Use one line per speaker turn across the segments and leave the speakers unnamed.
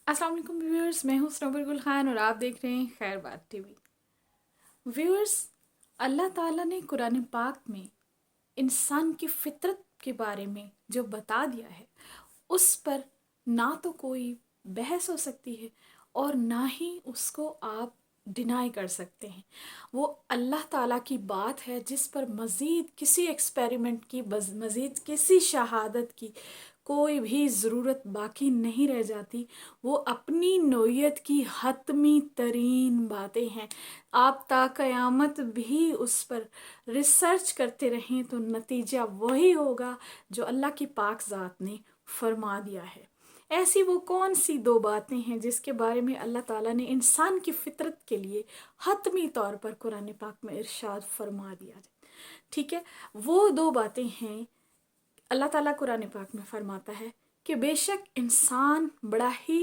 अस्सलाम वालेकुम व्यूअर्स, मैं हूँ सनोबर गुल खान और आप देख रहे हैं खैर बात टीवी। व्यूअर्स, अल्लाह ताला ने कुरान पाक में इंसान की फितरत के बारे में जो बता दिया है, उस पर ना तो कोई बहस हो सकती है और ना ही उसको आप डिनाई कर सकते हैं। वो अल्लाह ताला की बात है जिस पर मज़ीद किसी एक्सपेरिमेंट की, मज़ीद किसी शहादत की कोई भी ज़रूरत बाकी नहीं रह जाती। वो अपनी नौयत की हतमी तरीन बातें हैं। आप ता क़यामत भी उस पर रिसर्च करते रहें तो नतीजा वही होगा जो अल्लाह की पाक ज़ात ने फरमा दिया है। ऐसी वो कौन सी दो बातें हैं जिसके बारे में अल्लाह ताला ने इंसान की फितरत के लिए हतमी तौर पर कुरान पाक में इरशाद फरमा दिया है। ठीक है, वो दो बातें हैं। अल्लाह ताला कुरान पाक में फरमाता है कि बेशक इंसान बड़ा ही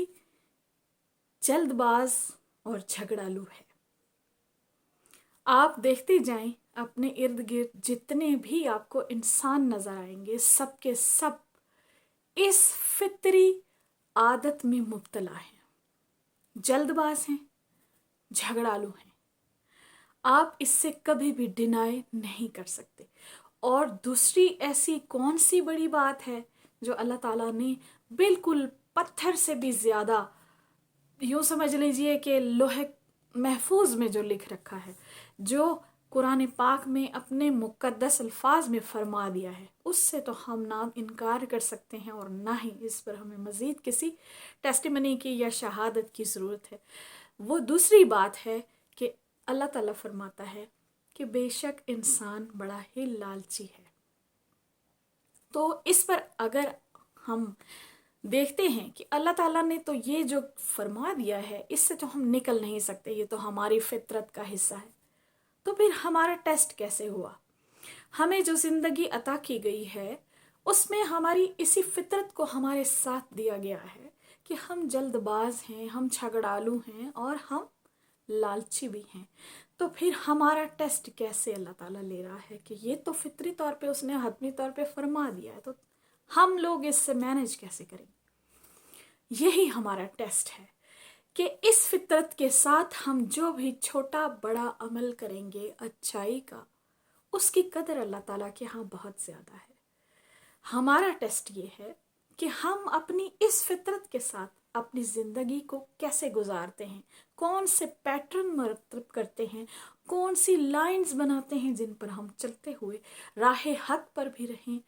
जल्दबाज और झगड़ालू है। आप देखते जाएं अपने इर्द गिर्द जितने भी आपको इंसान नजर आएंगे, सब के सब इस फितरी आदत में मुब्तला हैं, जल्दबाज हैं, झगड़ालू हैं। आप इससे कभी भी डिनाई नहीं कर सकते। और दूसरी ऐसी कौन सी बड़ी बात है जो अल्लाह ताला ने बिल्कुल पत्थर से भी ज़्यादा, यूँ समझ लीजिए कि लोहे महफूज में जो लिख रखा है, जो कुरान पाक में अपने मुक़द्दस अल्फाज में फरमा दिया है, उससे तो हम ना इनकार कर सकते हैं और ना ही इस पर हमें मज़ीद किसी टेस्टिमनी की या शहादत की ज़रूरत है। वो दूसरी बात है कि अल्लाह ताला फरमाता है कि बेशक इंसान बड़ा ही लालची है। तो इस पर अगर हम देखते हैं कि अल्लाह ताला ने तो ये जो फरमा दिया है, इससे तो हम निकल नहीं सकते, ये तो हमारी फितरत का हिस्सा है। तो फिर हमारा टेस्ट कैसे हुआ? हमें जो ज़िंदगी अता की गई है, उसमें हमारी इसी फितरत को हमारे साथ दिया गया है कि हम जल्दबाज हैं, हम झगड़ालू हैं और हम लालची भी हैं। तो फिर हमारा टेस्ट कैसे अल्लाह ताला ले रहा है कि ये तो फितरी तौर पे उसने हतमी तौर पे फरमा दिया है, तो हम लोग इससे मैनेज कैसे करेंगे? यही हमारा टेस्ट है कि इस फितरत के साथ हम जो भी छोटा बड़ा अमल करेंगे अच्छाई का, उसकी कदर अल्लाह ताला के यहाँ बहुत ज़्यादा है। हमारा टेस्ट ये है कि हम अपनी इस फितरत के साथ अपनी ज़िंदगी को कैसे गुजारते हैं, कौन से पैटर्न मरतब करते हैं, कौन सी लाइंस बनाते हैं जिन पर हम चलते हुए राह हक पर भी रहें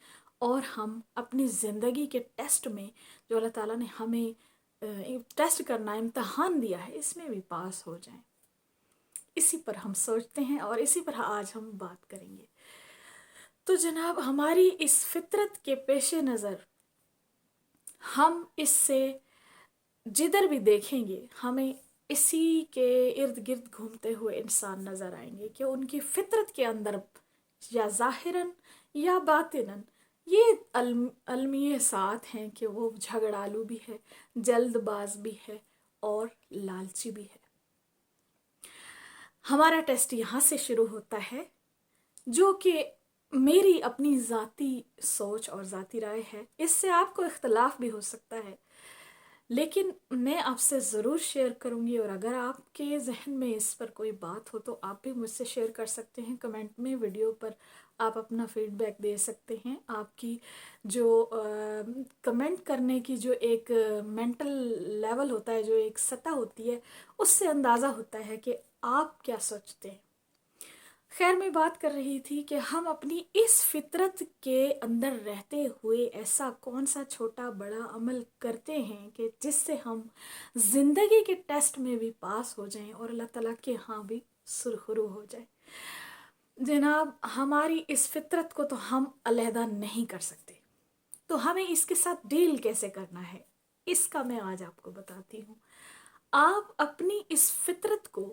और हम अपनी ज़िंदगी के टेस्ट में जो अल्लाह ताला ने हमें टेस्ट करना, इम्तहान दिया है, इसमें भी पास हो जाएं। इसी पर हम सोचते हैं और इसी पर आज हम बात करेंगे। तो जनाब, हमारी इस फितरत के पेश नज़र हम इससे जिधर भी देखेंगे, हमें इसी के इर्द गिर्द घूमते हुए इंसान नज़र आएंगे कि उनकी फितरत के अंदर या ज़ाहिरन या बातिनन ये अलमिये साथ हैं कि वो झगड़ालू भी है, जल्दबाज भी है और लालची भी है। हमारा टेस्ट यहाँ से शुरू होता है, जो कि मेरी अपनी ज़ाती सोच और ज़ाती राय है। इससे आपको इख्तलाफ भी हो सकता है, लेकिन मैं आपसे ज़रूर शेयर करूँगी। और अगर आपके जहन में इस पर कोई बात हो तो आप भी मुझसे शेयर कर सकते हैं कमेंट में, वीडियो पर आप अपना फीडबैक दे सकते हैं। आपकी जो कमेंट करने की जो एक मेंटल लेवल होता है, जो एक सतह होती है, उससे अंदाज़ा होता है कि आप क्या सोचते हैं। खैर, मैं बात कर रही थी कि हम अपनी इस फितरत के अंदर रहते हुए ऐसा कौन सा छोटा बड़ा अमल करते हैं कि जिससे हम ज़िंदगी के टेस्ट में भी पास हो जाएं और अल्लाह ताला के यहाँ भी सुरखरू हो जाए। जनाब, हमारी इस फितरत को तो हम अलहदा नहीं कर सकते, तो हमें इसके साथ डील कैसे करना है, इसका मैं आज आपको बताती हूँ। आप अपनी इस फितरत को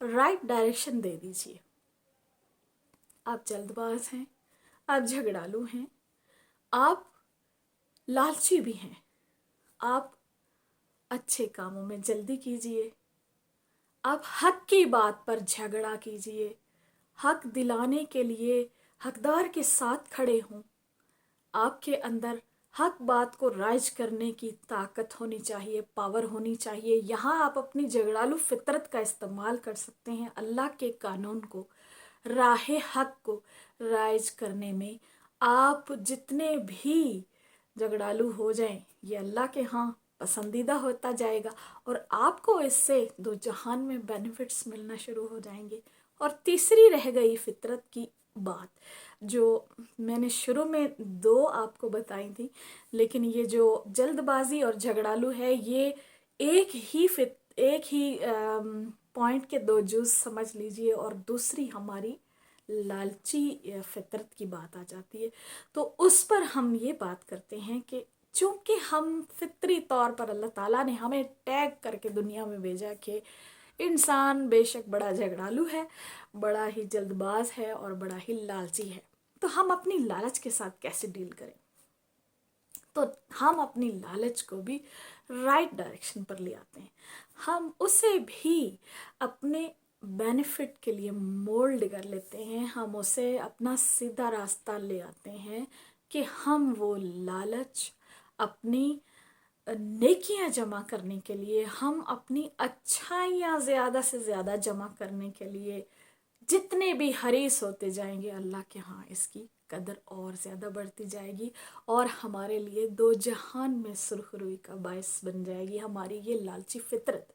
राइट डायरेक्शन दे दीजिए। आप जल्दबाज हैं, आप झगड़ालू हैं, आप लालची भी हैं। आप अच्छे कामों में जल्दी कीजिए, आप हक की बात पर झगड़ा कीजिए, हक दिलाने के लिए हकदार के साथ खड़े हों। आपके अंदर हक बात को राइज करने की ताकत होनी चाहिए, पावर होनी चाहिए। यहाँ आप अपनी झगड़ालू फितरत का इस्तेमाल कर सकते हैं अल्लाह के कानून को, राह हक को राइज करने में। आप जितने भी झगड़ालू हो जाएं, ये अल्लाह के यहाँ पसंदीदा होता जाएगा और आपको इससे दो जहान में बेनिफिट्स मिलना शुरू हो जाएंगे। और तीसरी रह गई फितरत की बात, जो मैंने शुरू में दो आपको बताई थी, लेकिन ये जो जल्दबाजी और झगड़ालू है, ये एक ही पॉइंट के दो जूज समझ लीजिए। और दूसरी हमारी लालची फितरत की बात आ जाती है। तो उस पर हम ये बात करते हैं कि चूंकि हम फितरी तौर पर अल्लाह ताला ने हमें टैग करके दुनिया में भेजा कि इंसान बेशक बड़ा झगड़ालू है, बड़ा ही जल्दबाज है और बड़ा ही लालची है, तो हम अपनी लालच के साथ कैसे डील करें। तो हम अपनी लालच को भी राइट डायरेक्शन पर ले आते हैं, हम उसे भी अपने बेनिफिट के लिए मोल्ड कर लेते हैं, हम उसे अपना सीधा रास्ता ले आते हैं कि हम वो लालच अपनी नेकियां जमा करने के लिए, हम अपनी अच्छाइयाँ ज़्यादा से ज़्यादा जमा करने के लिए जितने भी हरीस होते जाएंगे, अल्लाह के यहाँ इसकी कदर और ज़्यादा बढ़ती जाएगी और हमारे लिए दो जहान में सुरखरुई का बायस बन जाएगी हमारी ये लालची फितरत।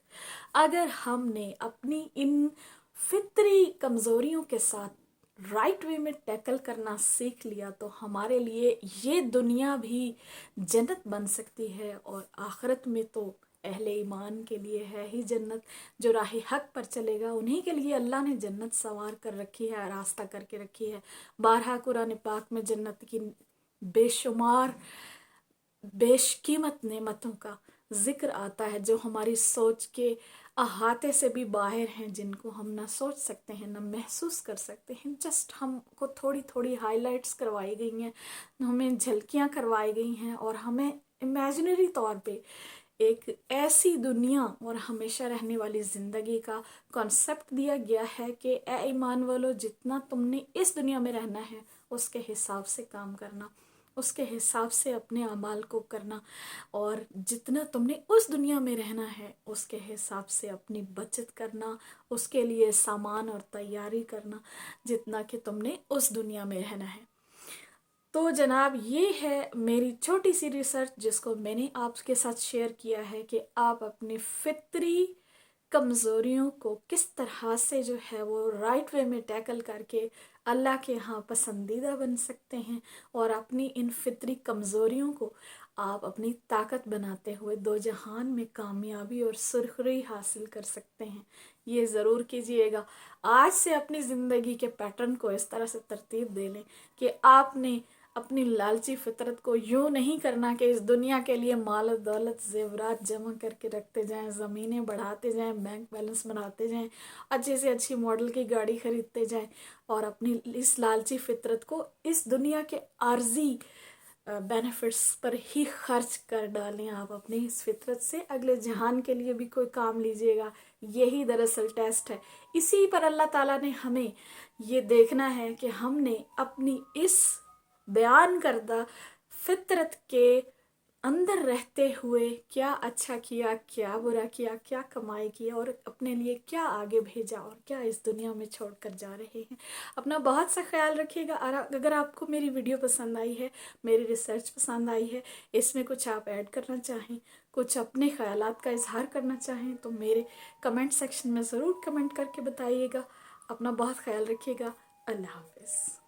अगर हमने अपनी इन फितरी कमज़ोरियों के साथ राइट वे में टैकल करना सीख लिया, तो हमारे लिए ये दुनिया भी जन्नत बन सकती है और आखिरत में तो अहले ईमान के लिए है ही जन्नत। जो राह हक पर चलेगा उन्हीं के लिए अल्लाह ने जन्नत संवार कर रखी है, रास्ता करके रखी है। बारहा कुरान पाक में जन्नत की बेशुमार बेशकीमत नेमतों का जिक्र आता है, जो हमारी सोच के अहाते से भी बाहर हैं, जिनको हम ना सोच सकते हैं ना महसूस कर सकते हैं। जस्ट हमको थोड़ी थोड़ी हाइलाइट्स करवाई गई हैं, हमें झलकियाँ करवाई गई हैं और हमें इमेजिनरी तौर पे एक ऐसी दुनिया और हमेशा रहने वाली ज़िंदगी का कॉन्सेप्ट दिया गया है कि ए ईमान वालों, जितना तुमने इस दुनिया में रहना है उसके हिसाब से काम करना, उसके हिसाब से अपने अमाल को करना, और जितना तुमने उस दुनिया में रहना है उसके हिसाब से अपनी बचत करना, उसके लिए सामान और तैयारी करना जितना कि तुमने उस दुनिया में रहना है। तो जनाब, ये है मेरी छोटी सी रिसर्च जिसको मैंने आपके साथ शेयर किया है कि आप अपनी फितरी कमज़ोरियों को किस तरह से जो है वो राइट वे में टैकल करके अल्लाह के यहाँ पसंदीदा बन सकते हैं और अपनी इन फितरी कमज़ोरियों को आप अपनी ताकत बनाते हुए दो जहान में कामयाबी और सुरखरुई हासिल कर सकते हैं। ये ज़रूर कीजिएगा। आज से अपनी ज़िंदगी के पैटर्न को इस तरह से तरतीब दे लें कि आपने अपनी लालची फितरत को यूँ नहीं करना कि इस दुनिया के लिए माल दौलत जेवरात जमा करके रखते जाएं, ज़मीनें बढ़ाते जाएं, बैंक बैलेंस बनाते जाएं, अच्छे से अच्छी मॉडल की गाड़ी खरीदते जाएं और अपनी इस लालची फितरत को इस दुनिया के आर्जी बेनिफिट्स पर ही खर्च कर डालें। आप अपनी इस फितरत से अगले जहान के लिए भी कोई काम लीजिएगा। यही दरअसल टेस्ट है। इसी पर अल्लाह ताला ने हमें ये देखना है कि हमने अपनी इस बयान करदा फितरत के अंदर रहते हुए क्या अच्छा किया, क्या बुरा किया, क्या कमाई की और अपने लिए क्या आगे भेजा और क्या इस दुनिया में छोड़ कर जा रहे हैं। अपना बहुत सा ख्याल रखिएगा। और अगर आपको मेरी वीडियो पसंद आई है, मेरी रिसर्च पसंद आई है, इसमें कुछ आप ऐड करना चाहें, कुछ अपने ख्यालात का इजहार करना चाहें, तो मेरे कमेंट सेक्शन में ज़रूर कमेंट करके बताइएगा। अपना बहुत ख्याल रखिएगा। अल्लाह हाफिज़।